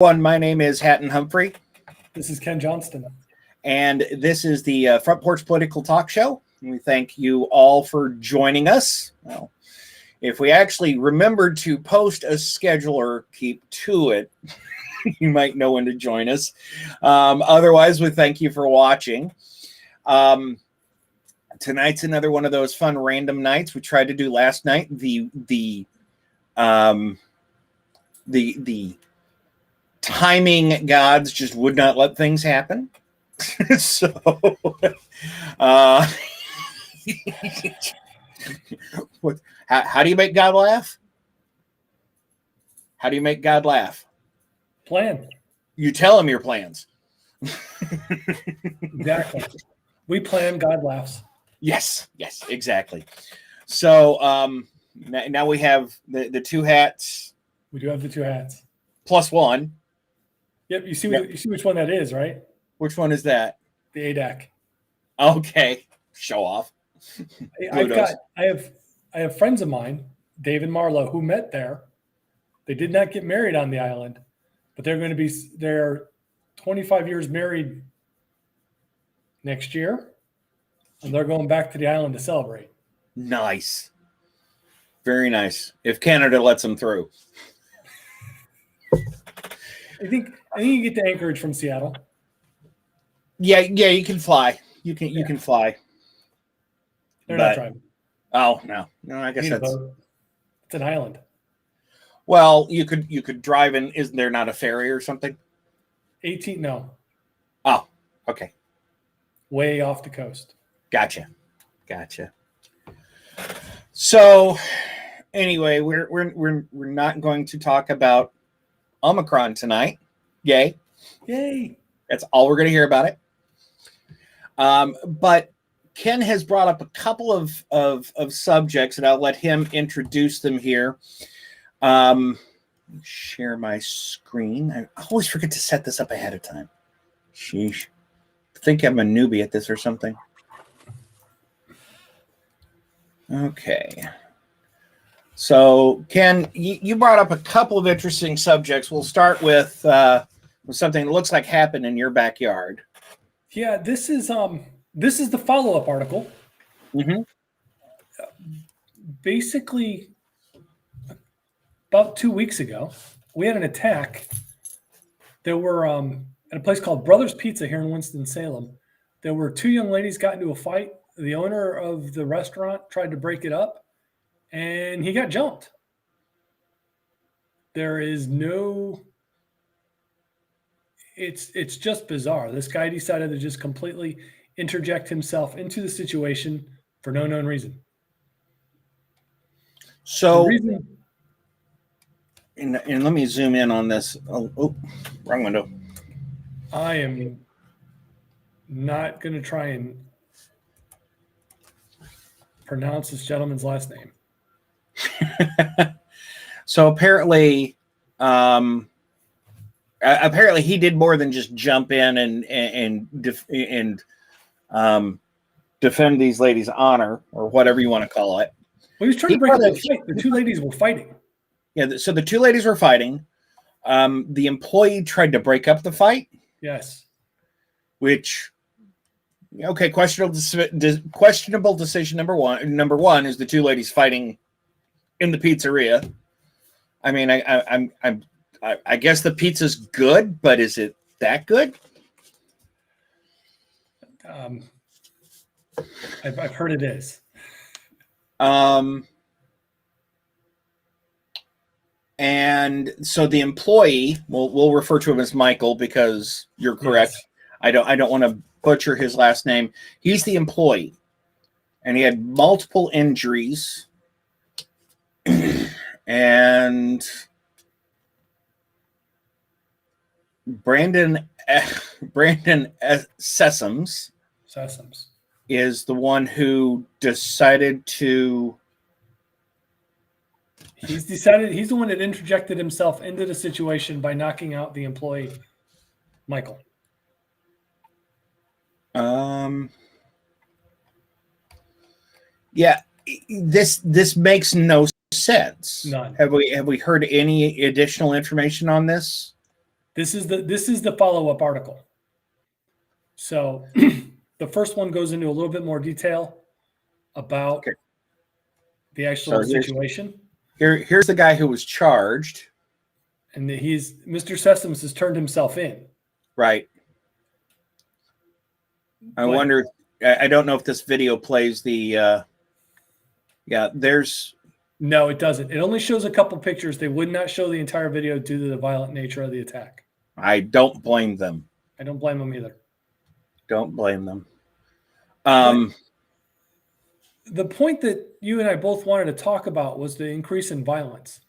My name is Hatton Humphrey, This is Ken Johnston. and this is the Front Porch Political Talk Show. We thank you all for joining us. Well, if we actually remembered to post a schedule or keep to it, you might know when to join us. Otherwise, we thank you for watching. Tonight's another one of those fun random nights we tried to do last night. The timing gods just would not let things happen. So how do you make God laugh? How do you make God laugh? Plan. You tell him your plans. Exactly. We plan, God laughs. Yes, exactly. So now we have the two hats. We do have the two hats. Plus one. Yep. You see which one that is, right? Which one is that? The ADAC. Okay. Show off. I have friends of mine, Dave and Marlo, who met there. They did not get married on the island, but they're 25 years married next year, and they're going back to the island to celebrate. Nice. Very nice. If Canada lets them through. I think you get to Anchorage from Seattle. Yeah, you can fly. You can fly. They're not driving. Oh no, I guess it's an island. Well, you could drive in. Isn't there not a ferry or something? 18, no. Oh, okay. Way off the coast. Gotcha. So, anyway, we're not going to talk about Omicron tonight. Yay! That's all we're going to hear about it. But Ken has brought up a couple of subjects, and I'll let him introduce them here. Share my screen. I always forget to set this up ahead of time. Sheesh. I think I'm a newbie at this or something. Okay. So, Ken, you brought up a couple of interesting subjects. We'll start with something that looks like happened in your backyard. Yeah, this is the follow-up article. Mm-hmm. Basically, about 2 weeks ago, we had an attack. There were at a place called Brothers Pizza here in Winston-Salem. There were two young ladies got into a fight. The owner of the restaurant tried to break it up, and he got jumped. There is no. It's just bizarre. This guy decided to just completely interject himself into the situation for no known reason. So, and let me zoom in on this. Oh, wrong window. I am not going to try and pronounce this gentleman's last name. So apparently he did more than just jump in and defend these ladies' honor, or whatever you want to call it. Well, he was trying to break up the fight. The two ladies were fighting. Yeah, so the two ladies were fighting. The employee tried to break up the fight. Yes. Which, okay, questionable decision number one. Number one is the two ladies fighting in the pizzeria. I mean, I guess the pizza's good, but is it that good? I've heard it is. And so the employee, we'll refer to him as Michael because you're correct. Yes. I don't want to butcher his last name. He's the employee, and he had multiple injuries. And Brandon Sessoms is the one who decided to. He's the one that interjected himself into the situation by knocking out the employee, Michael. Yeah, this makes no sense. None. Have we heard any additional information on this? This is the follow-up article. So the first one goes into a little bit more detail about Okay. the actual So situation. Here's the guy who was charged. And Mr. Sessoms has turned himself in. Right. I wonder. I don't know if this video plays the. There's. No, it doesn't. It only shows a couple pictures. They would not show the entire video due to the violent nature of the attack. I don't blame them. I don't blame them either. Don't blame them. The point that you and I both wanted to talk about was the increase in violence.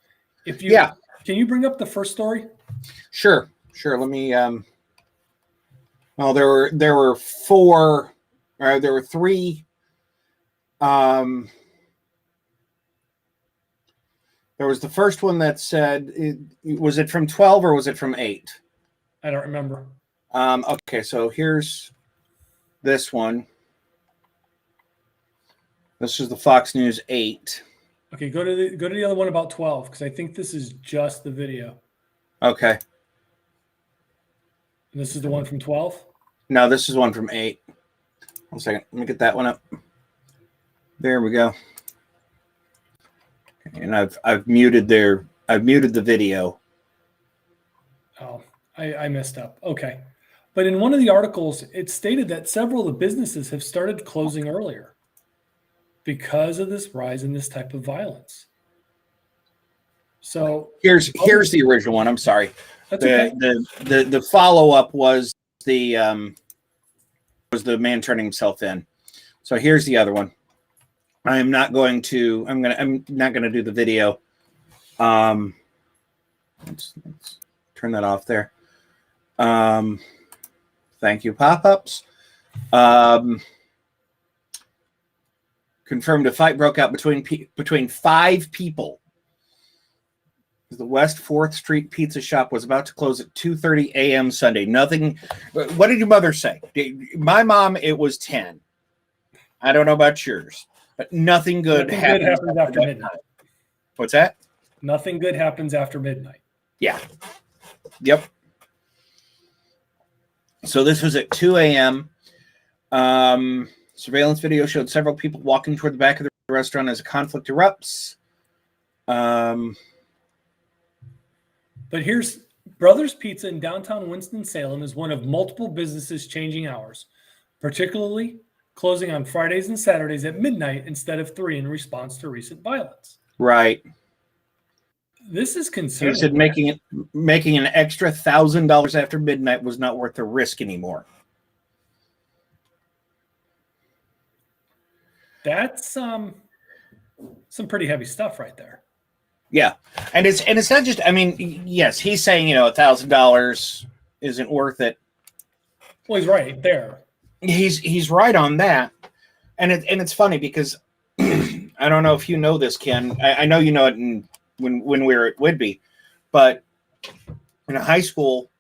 Can you bring up the first story? Sure. Let me. Well, there were four. There were three. There was the first one that said, was it from 12 or was it from 8? I don't remember. Okay, so here's this one. This is the Fox News 8. Okay, go to the other one about 12 because I think this is just the video. Okay. And this is the one from 12? No, this is one from 8. 1 second. Let me get that one up. There we go. And I've muted the video. Oh, I messed up. Okay. But in one of the articles, it stated that several of the businesses have started closing earlier because of this rise in this type of violence. So here's the original one. I'm sorry. That's okay. The follow-up was the man turning himself in. So here's the other one. I'm not going to do the video. Let's turn that off there. Thank you, pop-ups. Confirmed a fight broke out between 5 people. The West 4th Street Pizza Shop was about to close at 2:30 a.m. Sunday. Nothing. What did your mother say? My mom, it was 10. I don't know about yours, but nothing good happens after midnight. What's that? Nothing good happens after midnight. Yeah. Yep. So this was at 2 a.m. Surveillance video showed several people walking toward the back of the restaurant as a conflict erupts. But here's Brothers Pizza in downtown Winston-Salem is one of multiple businesses changing hours, particularly closing on Fridays and Saturdays at midnight instead of 3 in response to recent violence. Right. This is concerning. He said making an extra $1,000 after midnight was not worth the risk anymore. That's some pretty heavy stuff right there. Yeah, and it's not just. I mean, yes, he's saying $1,000 isn't worth it. Well, he's right there. He's right on that, and it's funny because I don't know if you know this, Ken. I know you know it when we were at Whidbey, but in high school,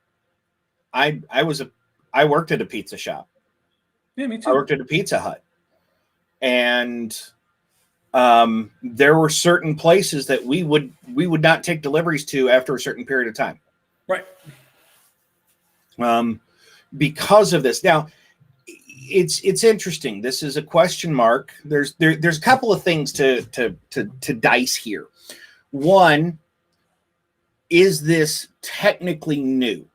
I worked at a pizza shop. Yeah, me too. I worked at a Pizza Hut, and there were certain places that we would not take deliveries to after a certain period of time. Right. Because of this. Now, it's interesting. This is a question mark. There's a couple of things to dice here. One, is this technically new?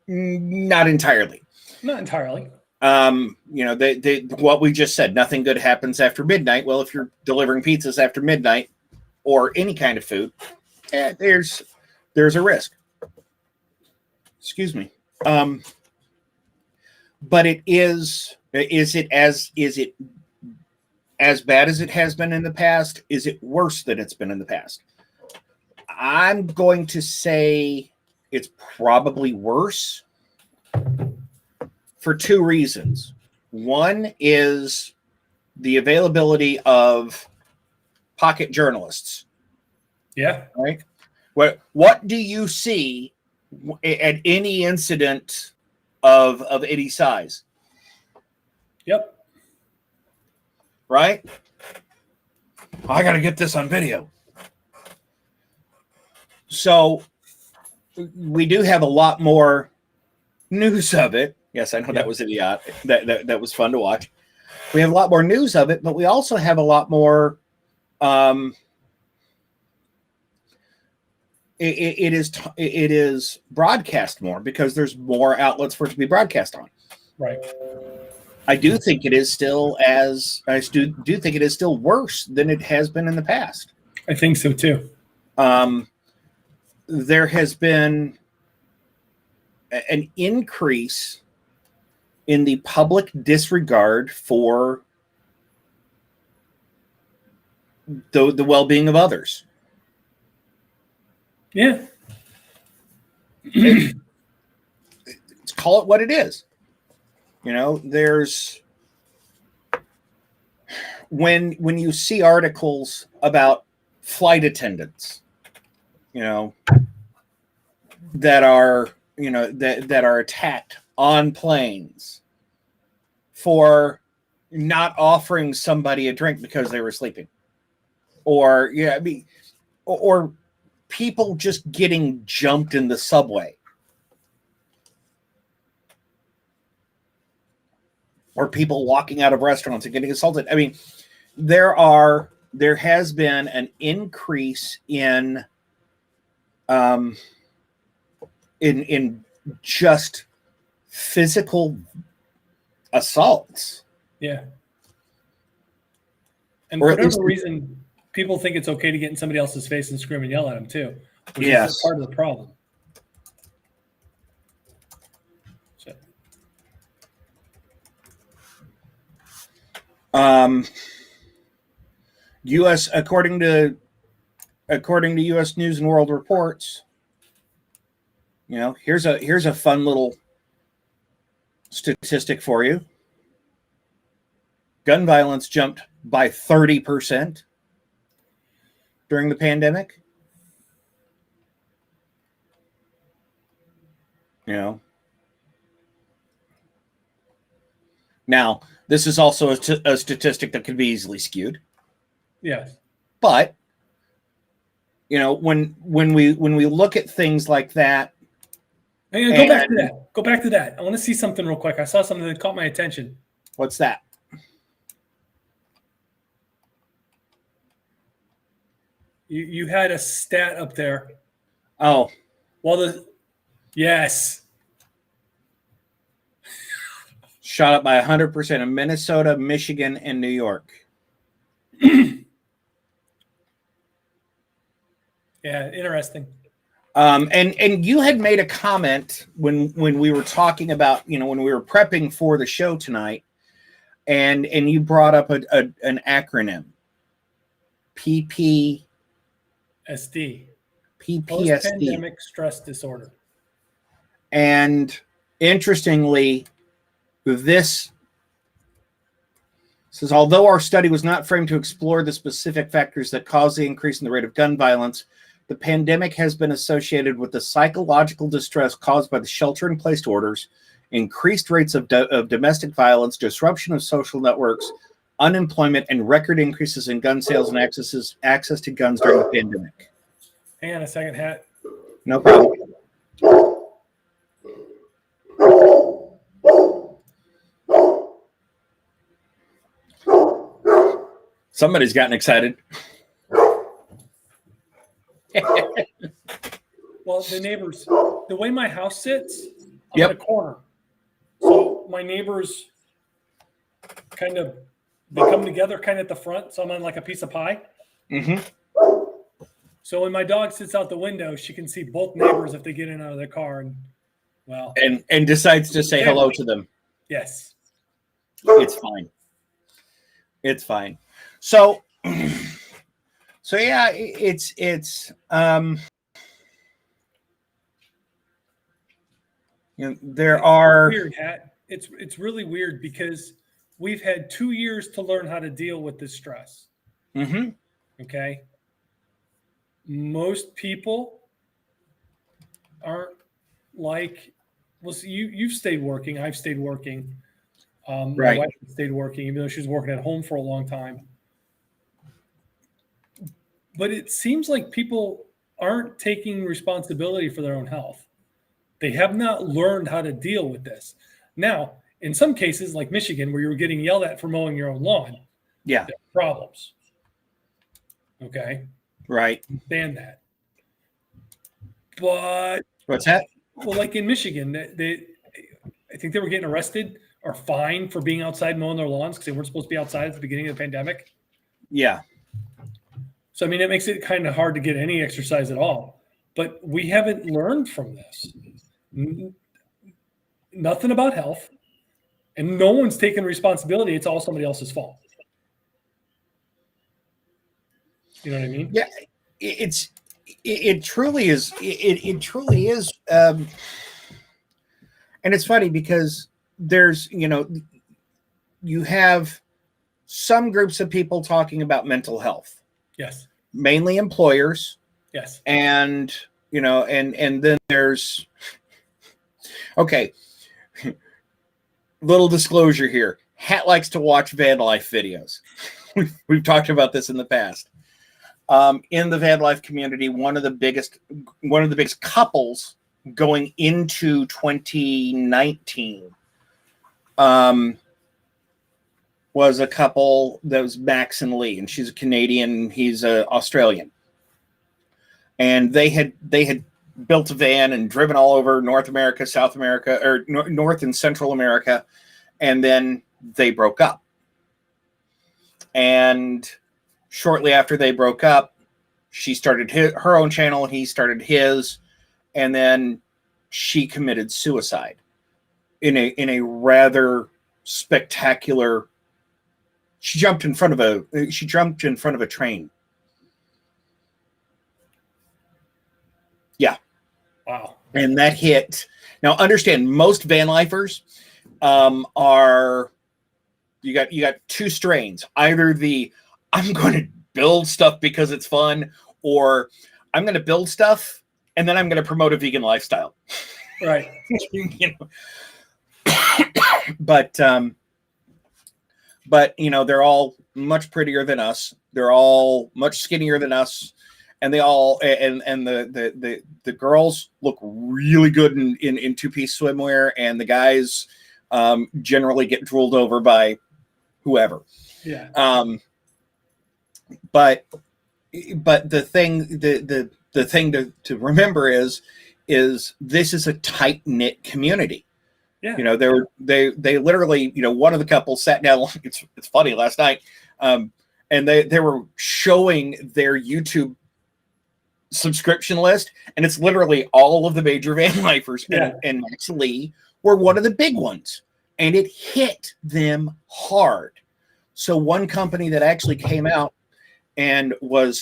Not entirely. Not entirely. What we just said, nothing good happens after midnight. Well, if you're delivering pizzas after midnight or any kind of food, there's a risk. Excuse me. But is it as bad as it has been in the past? Is it worse than it's been in the past? I'm going to say it's probably worse for 2 reasons. One is the availability of pocket journalists. Yeah. Right. What do you see at any incident of any size? Yep. Right. I got to get this on video. So we do have a lot more news of it. Yes, I know Yeah. that was idiotic. That was fun to watch. We have a lot more news of it, but we also have a lot more. It is broadcast more because there's more outlets for it to be broadcast on. Right. I do think it is still do think it is still worse than it has been in the past. I think so too. There has been an increase in the public disregard for the well-being of others. Yeah. Let's call it what it is. There's when you see articles about flight attendants, that are that are attacked on planes for not offering somebody a drink because they were sleeping, or or people just getting jumped in the subway, or people walking out of restaurants and getting assaulted. I mean, there has been an increase in just physical assaults. Yeah. And Or for at whatever least- reason, people think it's okay to get in somebody else's face and scream and yell at them too, which Yes. is part of the problem. So, U.S. according to U.S. News and World Reports, here's a fun little statistic for you. Gun violence jumped by 30% during the pandemic. Now, this is also a statistic that could be easily skewed. yes. But when we look at things like that, Hang on, go back to that. Go back to that. I want to see something real quick. I saw something that caught my attention. what's that? You had a stat up there. Oh, yes. shot up by 100% in Minnesota, Michigan, and New York. Yeah, interesting. And you had made a comment when we were talking about, when we were prepping for the show tonight, and you brought up an acronym, PTSD. Post-pandemic stress disorder. And interestingly, this says, although our study was not framed to explore the specific factors that cause the increase in the rate of gun violence, the pandemic has been associated with the psychological distress caused by the shelter-in-place orders, increased rates of domestic violence, disruption of social networks, unemployment, and record increases in gun sales and access to guns during the pandemic. Hang on a second, Hat. No problem. Somebody's gotten excited. Well, the neighbors, the way my house sits, I'm Yep. in a corner. So my neighbors they come together kind of at the front. So I'm on like a piece of pie. Mm-hmm. So when my dog sits out the window, she can see both neighbors if they get in and out of their car. And well, And decides to say hello to them. yes. It's fine. It's fine. So yeah, it's there are Weird, Hat. It's really weird because we've had 2 years to learn how to deal with this stress. Mm-hmm. Okay. Most people aren't like, well, see, you've stayed working. I've stayed working. My Right. wife stayed working, even though she was working at home for a long time. But it seems like people aren't taking responsibility for their own health. They have not learned how to deal with this. Now, in some cases, like Michigan, where you were getting yelled at for mowing your own lawn, Yeah. there are problems. Okay. Right. Understand that. But What's that? well, like in Michigan, I think they were getting arrested or fined for being outside mowing their lawns because they weren't supposed to be outside at the beginning of the pandemic. Yeah. So, I mean, it makes it kind of hard to get any exercise at all. But we haven't learned from this. Nothing about health. And no one's taking responsibility. It's all somebody else's fault. You know what I mean? Yeah. It truly is. It truly is. And it's funny because there's, you have some groups of people talking about mental health. Yes. Mainly employers. Yes. And, and then there's, okay, little disclosure here. Hat likes to watch van life videos. We've talked about this in the past. In the van life community, one of the biggest couples going into 2019 was a couple that was Max and Lee, and she's a Canadian, he's an Australian. And they had built a van and driven all over North America, South America, or North and Central America, and then they broke up. And shortly after they broke up, she started her own channel, he started his, and then she committed suicide in a rather spectacular. She jumped in front of a train. Yeah. Wow. And that hit. Now, understand, most van lifers are, you got two strains. Either the I'm going to build stuff because it's fun, or I'm going to build stuff and then I'm going to promote a vegan lifestyle. Right. But they're all much prettier than us. They're all much skinnier than us. And they all and the girls look really good in two-piece swimwear, and the guys generally get drooled over by whoever. Yeah. But the thing to remember is this is a tight-knit community. Yeah. They literally, one of the couples sat down. It's funny, last night, and they were showing their YouTube subscription list, and it's literally all of the major van lifers. Yeah. And Max Lee were one of the big ones, and it hit them hard. So one company that actually came out and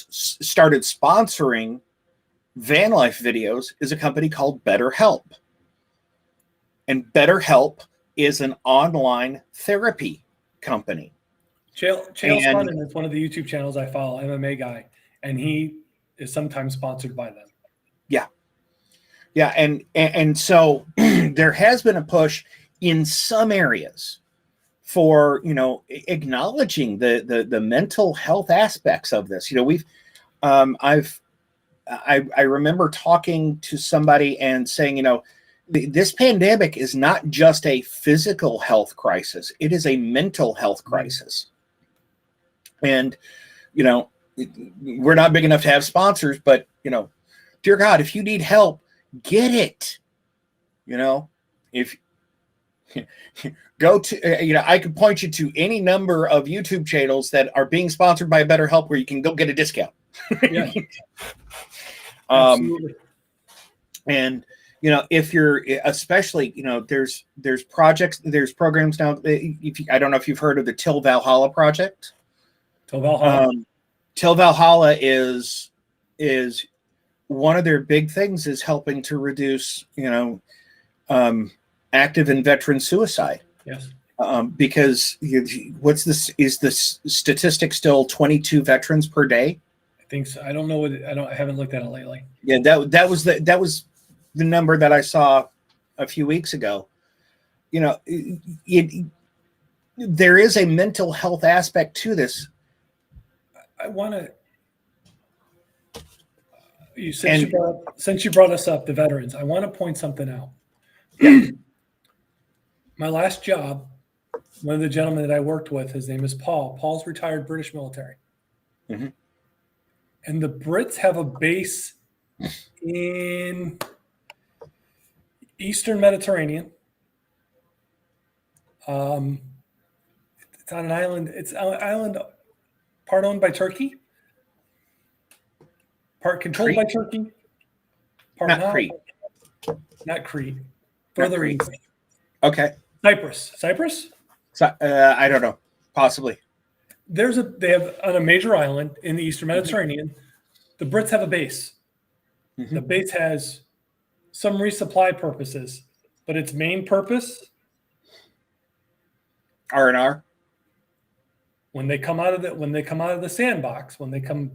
started sponsoring van life videos is a company called BetterHelp. And BetterHelp is an online therapy company. Chael Sonnen is one of the YouTube channels I follow, MMA guy, and he is sometimes sponsored by them. Yeah. Yeah. And so there has been a push in some areas for, acknowledging the mental health aspects of this. I remember talking to somebody and saying, this pandemic is not just a physical health crisis. It is a mental health crisis. And, we're not big enough to have sponsors, but, dear God, if you need help, get it. If go to, I could point you to any number of YouTube channels that are being sponsored by BetterHelp where you can go get a discount. Yeah. Absolutely. And, if you're especially, there's projects, there's programs now. I don't know if you've heard of the Till Valhalla project. Till Valhalla. Till Valhalla is one of their big things is helping to reduce, active and veteran suicide. Yes. Because what's this? Is the statistic still 22 veterans per day? I think so. I don't know I haven't looked at it lately. Yeah, that was the number that I saw a few weeks ago. There is a mental health aspect to this. I want to Since you brought us up, the veterans, I want to point something out. My last job, one of the gentlemen that I worked with, his name is Paul. Paul's retired British military. Mhm. And the Brits have a base in Eastern Mediterranean. It's on an island. It's an island part owned by Turkey, part controlled by Turkey, part Not Crete. Not Crete. Not Further Crete. east. Okay. Cyprus? So, I don't know. Possibly. They have on a major island in the Eastern Mediterranean. The Brits have a base. Mm-hmm. The base has some resupply purposes, but its main purpose, R&R. when they come out of the sandbox, when they come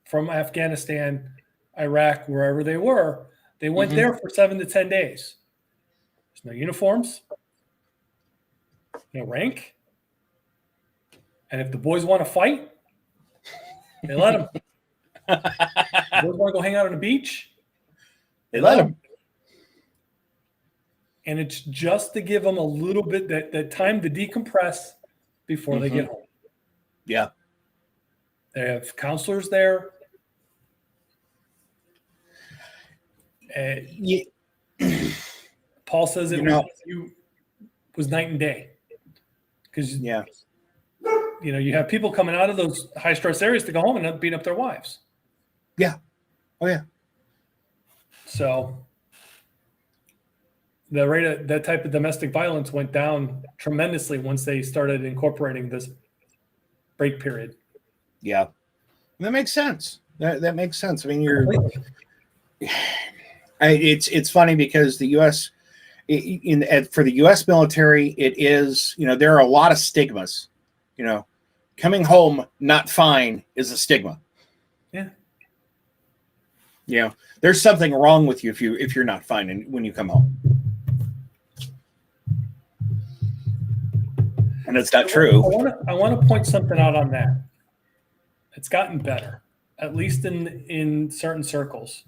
from Afghanistan, Iraq, wherever they were, they went there for 7 to 10 days. There's no uniforms, no rank. And if the boys want to fight, they let them. The boys want to go hang out on the beach, They let them. And it's just to give them a little bit that time to decompress before they get home. Yeah. They have counselors there. Yeah. Paul says it was night and day. Because you have people coming out of those high stress areas to go home and beat up their wives. Yeah. Oh yeah. So the rate of that type of domestic violence went down tremendously once they started incorporating this break period. Yeah. That makes sense. That makes sense. I mean, it's funny because the U.S. For the U.S. military, it is, there are a lot of stigmas. Coming home not fine is a stigma. Yeah. There's something wrong with you if you're not fine when you come home. And it's not true. I want to point something out on that. It's gotten better, at least in certain circles,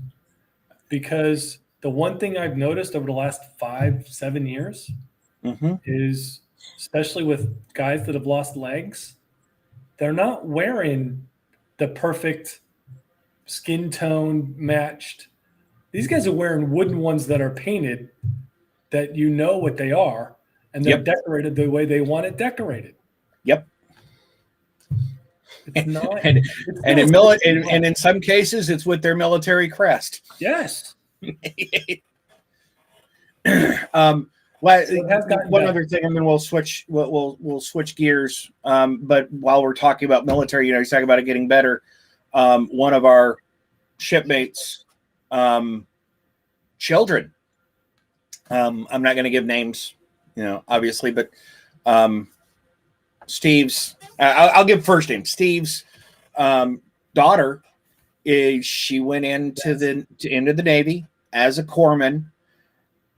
because the one thing I've noticed over the last 5-7 years is, especially with guys that have lost legs, they're not wearing the perfect skin tone matched. These guys are wearing wooden ones that are painted, that you know what they are, and they're decorated the way they want it decorated. Yep. It's not, and in some cases, it's with their military crest. Yes. One other thing, and then we'll switch. We'll switch gears. But while we're talking about military, you're talking about it getting better. One of our shipmates, children. I'm not going to give names, obviously, but Steve's. I'll give first name. Steve's daughter she went into the Navy as a corpsman,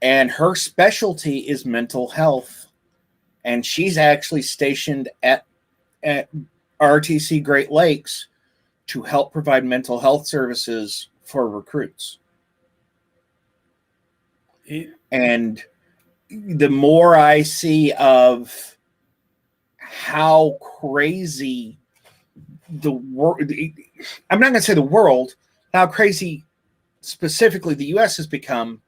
and her specialty is mental health, and she's actually stationed at RTC Great Lakes to help provide mental health services for recruits. And the more I see of how crazy the world, I'm not going to say the world, how crazy specifically the U.S. has become,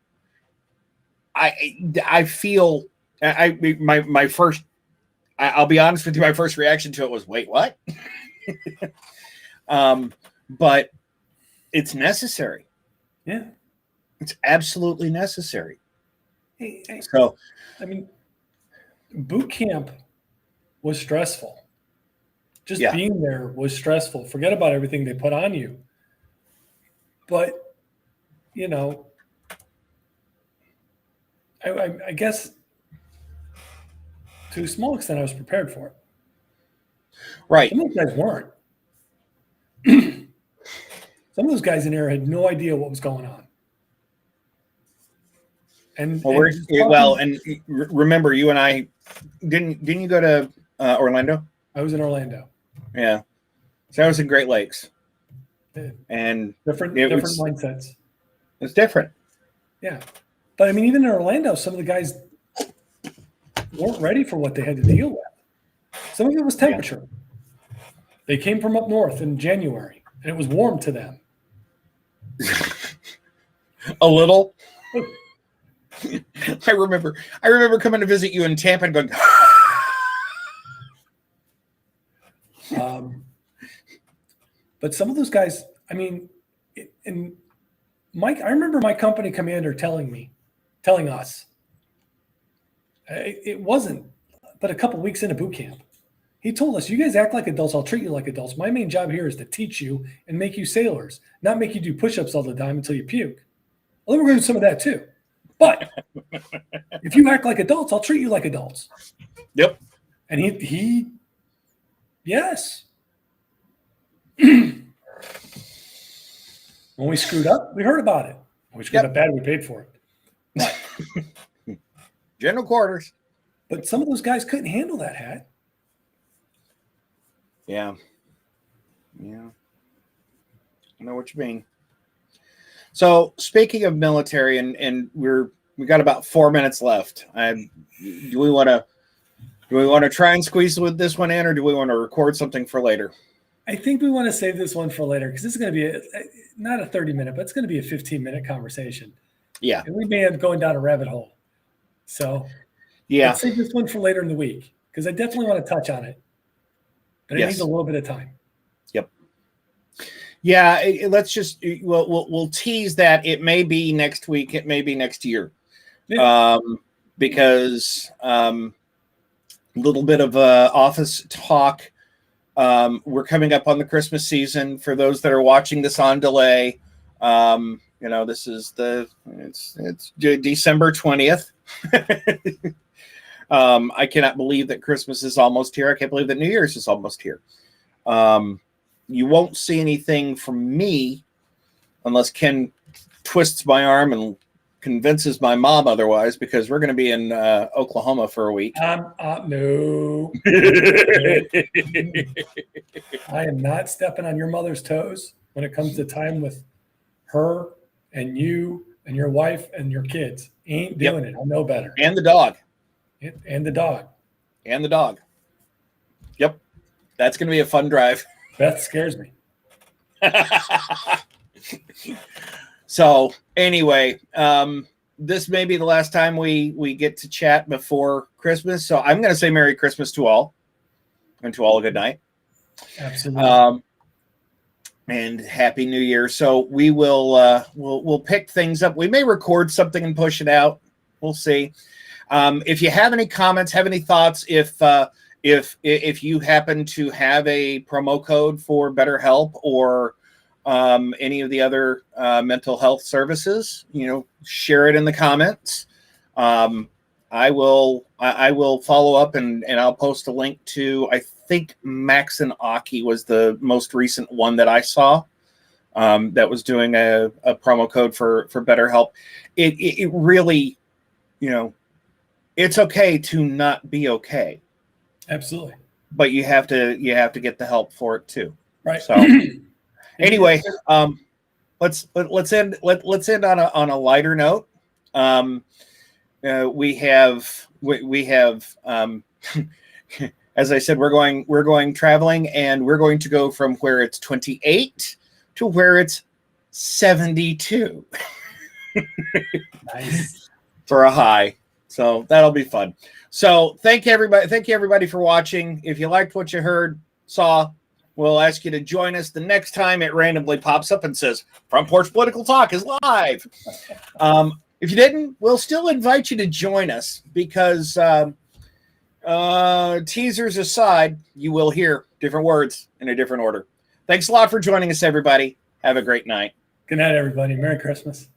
I feel my first, I'll be honest with you, my first reaction to it was, wait, what? But it's necessary. Yeah. It's absolutely necessary. So, I mean, boot camp was stressful. Just being there was stressful. Forget about everything they put on you. But, I guess to a small extent, I was prepared for it. Right. Some of those guys weren't. Some of those guys in there had no idea what was going on. Remember, you and I didn't you go to Orlando? I was in Orlando. Yeah. So I was in Great Lakes. and different mindsets. It's different. Yeah, but I mean, even in Orlando, some of the guys weren't ready for what they had to deal with. Some of it was temperature. Yeah. They came from up north in January, and it was warm to them. A little. I remember coming to visit you in Tampa and going. But some of those guys, I mean, and Mike, I remember my company commander telling us, it wasn't but a couple weeks into boot camp. He told us, you guys act like adults, I'll treat you like adults. My main job here is to teach you and make you sailors, not make you do push-ups all the time until you puke. Well, then we're going to do some of that too. But if you act like adults, I'll treat you like adults. Yep. And he yes. When we screwed up, we heard about it. When we screwed up bad, we paid for it. But, general quarters. But some of those guys couldn't handle that hat. Yeah. I know what you mean. So speaking of military, and we got about 4 minutes left. Do we want to try and squeeze with this one in, or do we want to record something for later? I think we want to save this one for later because this is going to be not a 30-minute, but it's going to be a 15-minute conversation. Yeah. And we may end up going down a rabbit hole. So let's save this one for later in the week because I definitely want to touch on it. But it needs a little bit of time. Yep. Yeah, let's just we'll tease that it may be next week, it may be next year. Yeah. Because little bit of office talk. We're coming up on the Christmas season. For those that are watching this on delay, this is it's December 20th. I cannot believe that Christmas is almost here. I can't believe that New Year's is almost here. You won't see anything from me unless Ken twists my arm and convinces my mom otherwise, because we're going to be in Oklahoma for a week. No. I am not stepping on your mother's toes when it comes to time with her and you and your wife and your kids. Ain't doing it. I know better. And the dog. And the dog. And the dog. Yep. That's going to be a fun drive. Beth scares me. So anyway, this may be the last time we get to chat before Christmas. So I'm going to say Merry Christmas to all, and to all a good night. Absolutely. And Happy New Year. So we will we'll pick things up. We may record something and push it out. We'll see. If you have any comments, have any thoughts, if you happen to have a promo code for BetterHelp or any of the other mental health services, share it in the comments. I will follow up and I'll post a link to, I think Max and Aki was the most recent one that I saw that was doing a promo code for BetterHelp. It really, it's okay to not be okay. Absolutely. But you have to get the help for it too. Right. So anyway, let's end on a lighter note. We have as I said, we're going traveling, and we're going to go from where it's 28 to where it's 72. Nice. For a high. So that'll be fun. So thank you everybody for watching. If you liked what you saw, we'll ask you to join us the next time it randomly pops up and says Front Porch Political Talk is live. If you didn't, we'll still invite you to join us, because teasers aside, you will hear different words in a different order. Thanks a lot for joining us, everybody. Have a great night. Good night, everybody. Merry Christmas.